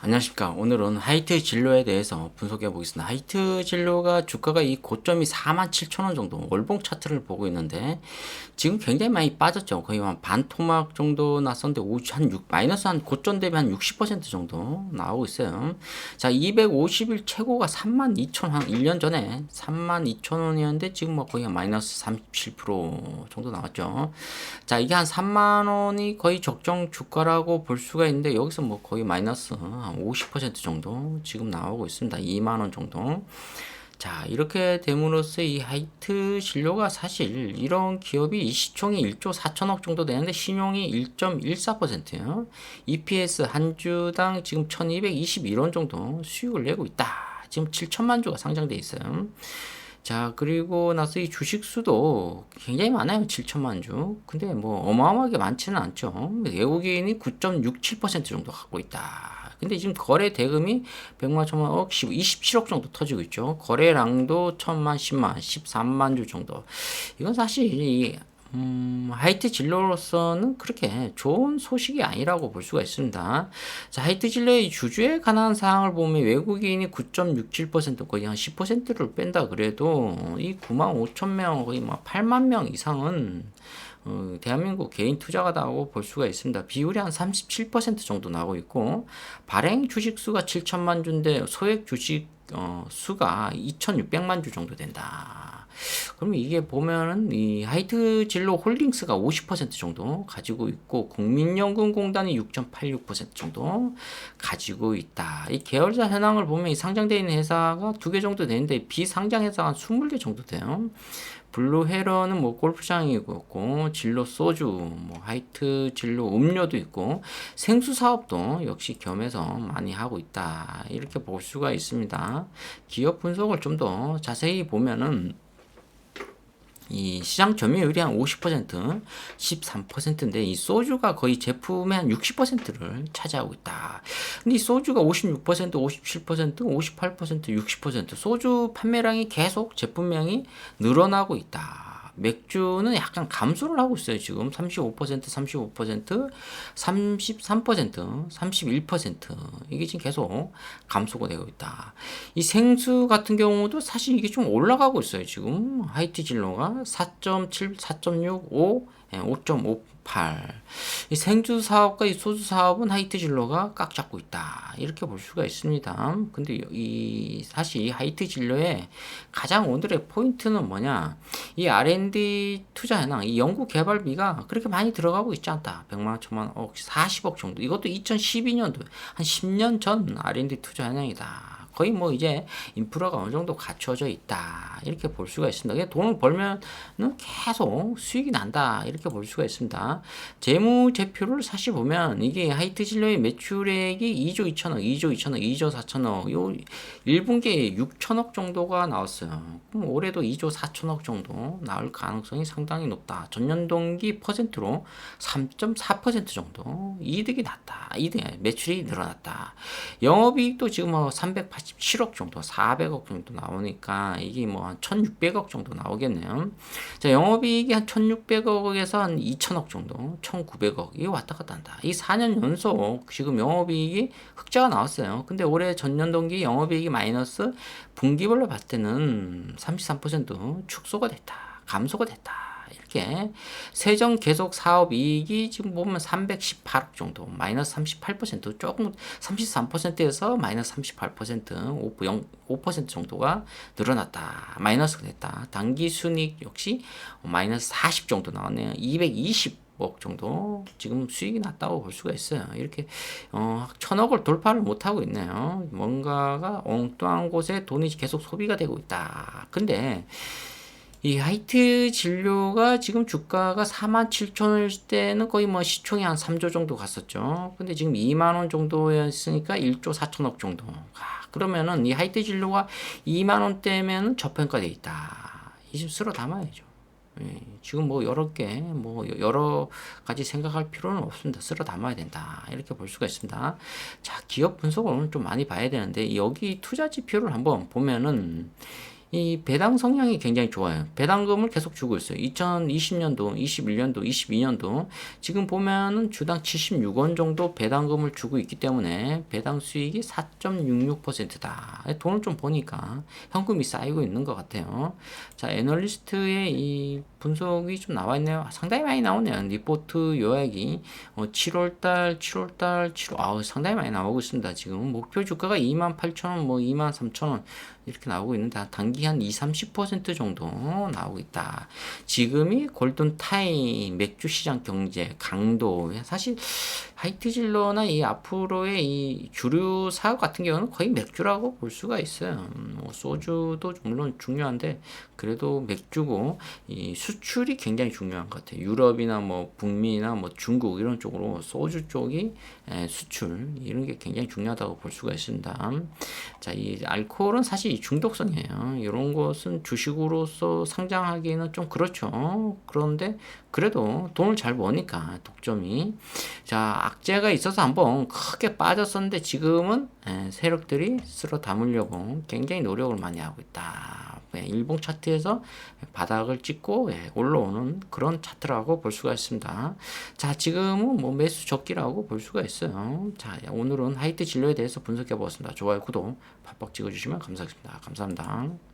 안녕하십니까. 오늘은 하이트 진로에 대해서 분석해 보겠습니다. 하이트 진로가 주가가 이 고점이 47,000원 정도 월봉 차트를 보고 있는데 지금 굉장히 많이 빠졌죠. 거의 한 반토막 정도 났었는데 마이너스 한 고점 대비 한 60% 정도 나오고 있어요. 자, 250일 최고가 32,000원, 한 1년 전에 32,000원이었는데 지금 뭐 거의 한 마이너스 37% 정도 나왔죠. 자, 이게 한 3만 원이 거의 적정 주가라고 볼 수가 있는데 여기서 뭐 거의 마이너스 한 50% 정도 지금 나오고 있습니다. 2만 원 정도. 자, 이렇게 됨으로써 이 하이트 진로가 사실 이런 기업이 이 시총이 1조 4천억 정도 되는데 신용이 1.14%예요. EPS 한 주당 지금 1221원 정도 수익을 내고 있다. 지금 7천만 주가 상장돼 있어요. 자, 그리고 나서 이 주식 수도 굉장히 많아요. 7천만 주. 근데 뭐 어마어마하게 많지는 않죠. 외국인이 9.67% 정도 갖고 있다. 근데 지금 거래 대금이 100만, 1000만, 억, 27억 정도 터지고 있죠. 거래량도 1000만, 10만, 13만 주 정도. 이건 사실 이 하이트 진로로서는 그렇게 좋은 소식이 아니라고 볼 수가 있습니다. 자, 하이트 진로의 주주에 관한 사항을 보면 외국인이 9.67% 거의 한 10%를 뺀다 그래도 이 9만 5천 명 거의 막 8만 명 이상은 대한민국 개인 투자가다고 볼 수가 있습니다. 비율이 한 37% 정도 나오고 있고 발행 주식 수가 7천만 주인데 소액 주식 수가 2,600만 주 정도 된다. 그럼 이게 보면은 이 하이트 진로 홀딩스가 50% 정도 가지고 있고 국민연금공단이 6.86% 정도 가지고 있다. 이 계열사 현황을 보면 이 상장되어 있는 회사가 2개 정도 되는데 비상장 회사가 한 20개 정도 돼요. 블루 헤러는 뭐 골프장이 있고 진로 소주, 뭐 하이트 진로 음료도 있고 생수 사업도 역시 겸해서 많이 하고 있다. 이렇게 볼 수가 있습니다. 기업 분석을 좀 더 자세히 보면은 이 시장 점유율이 한 50%, 13%인데 이 소주가 거의 제품의 한 60%를 차지하고 있다. 근데 이 소주가 56%, 57%, 58%, 60% 소주 판매량이 계속 제품량이 늘어나고 있다. 맥주는 약간 감소를 하고 있어요. 지금 35%, 35%, 33%, 31% 이게 지금 계속 감소가 되고 있다. 이 생수 같은 경우도 사실 이게 좀 올라가고 있어요. 지금 하이트 진로가 4.7, 4.65, 5.58. 이 생수 사업과 이 소주 사업은 하이트 진로가 꽉 잡고 있다. 이렇게 볼 수가 있습니다. 근데 이 사실 이 하이트 진로의 가장 오늘의 포인트는 뭐냐? 이 R&D 투자 현황, 이 연구 개발비가 그렇게 많이 들어가고 있지 않다. 100만, 1000만, 억, 40억 정도. 이것도 2012년도 한 10년 전 R&D 투자 현황이다. 거의 뭐 이제 인프라가 어느 정도 갖춰져 있다. 이렇게 볼 수가 있습니다. 그냥 돈을 벌면은 계속 수익이 난다. 이렇게 볼 수가 있습니다. 재무제표를 사실 보면 이게 하이트 진로의 매출액이 2조 2천억, 2조 2천억, 2조 4천억, 요 1분기에 6천억 정도가 나왔어요. 그럼 올해도 2조 4천억 정도 나올 가능성이 상당히 높다. 전년 동기 퍼센트로 3.4% 정도 이득이 났다. 이득 매출이 늘어났다. 영업이익도 지금 뭐 387억 정도, 400억 정도 나오니까 이게 뭐 한 1,600억 정도 나오겠네요. 자, 영업이익이 한 1,600억에서 한 2,000억 정도, 1,900억 이게 왔다 갔다 한다. 이 4년 연속 지금 영업이익이 흑자가 나왔어요. 근데 올해 전년 동기 영업이익이 마이너스 분기별로 봤을 때는 33% 축소가 됐다. 감소가 됐다. 이렇게 세정 계속 사업 이익이 지금 보면 318억 정도, 마이너스 38% 조금 33%에서 마이너스 38% 5% 정도가 늘어났다. 마이너스가 됐다. 당기 순이익 역시 마이너스 40 정도 나왔네요. 220억 정도 지금 수익이 났다고 볼 수가 있어요. 이렇게 1,000억을 돌파를 못하고 있네요. 뭔가가 엉뚱한 곳에 돈이 계속 소비가 되고 있다. 근데 이 하이트 진료가 지금 주가가 47,000원일 때는 거의 뭐 시총이 한 3조 정도 갔었죠. 근데 지금 2만 원 정도였으니까 1조 4천억 정도. 그러면은 이 하이트 진료가 2만 원대면은 저평가돼 있다. 이 집 쓸어 담아야죠. 예, 지금 뭐 여러 가지 생각할 필요는 없습니다. 쓸어 담아야 된다. 이렇게 볼 수가 있습니다. 자, 기업 분석을 오늘 좀 많이 봐야 되는데 여기 투자 지표를 한번 보면은 이 배당 성향이 굉장히 좋아요. 배당금을 계속 주고 있어요. 2020년도, 21년도, 22년도 지금 보면은 주당 76원 정도 배당금을 주고 있기 때문에 배당 수익이 4.66%다. 돈을 좀 보니까 현금이 쌓이고 있는 것 같아요. 자, 애널리스트의 이 분석이 좀 나와 있네요. 상당히 많이 나오네요. 리포트 요약이 7월달, 7월달, 7월 상당히 많이 나오고 있습니다. 지금 목표 주가가 28,000원, 뭐 23,000원 이렇게 나오고 있는데 단기 한 20-30% 정도 나오고 있다. 지금이 골든 타임, 맥주 시장 경제 강도. 사실 하이트질러나 이 앞으로의 이 주류 사업 같은 경우는 거의 맥주라고 볼 수가 있어요. 뭐 소주도 물론 중요한데 그래도 맥주고 이 수출이 굉장히 중요한 것 같아요. 유럽이나 뭐 북미나 뭐 중국 이런 쪽으로 소주 쪽이 수출 이런 게 굉장히 중요하다고 볼 수가 있습니다. 자, 이 알코올은 사실 이 중독성이에요. 이런 것은 주식으로서 상장하기는 좀 그렇죠. 그런데 그래도 돈을 잘 버니까 독점이. 자, 악재가 있어서 한번 크게 빠졌었는데 지금은 세력들이 쓸어 담으려고 굉장히 노력을 많이 하고 있다. 일봉 차트에서 바닥을 찍고 올라오는 그런 차트라고 볼 수가 있습니다. 자, 지금은 뭐 매수 적기라고 볼 수가 있어요. 자, 오늘은 하이트 진로에 대해서 분석해 보았습니다. 좋아요, 구독 팍팍 찍어주시면 감사하겠습니다. 감사합니다.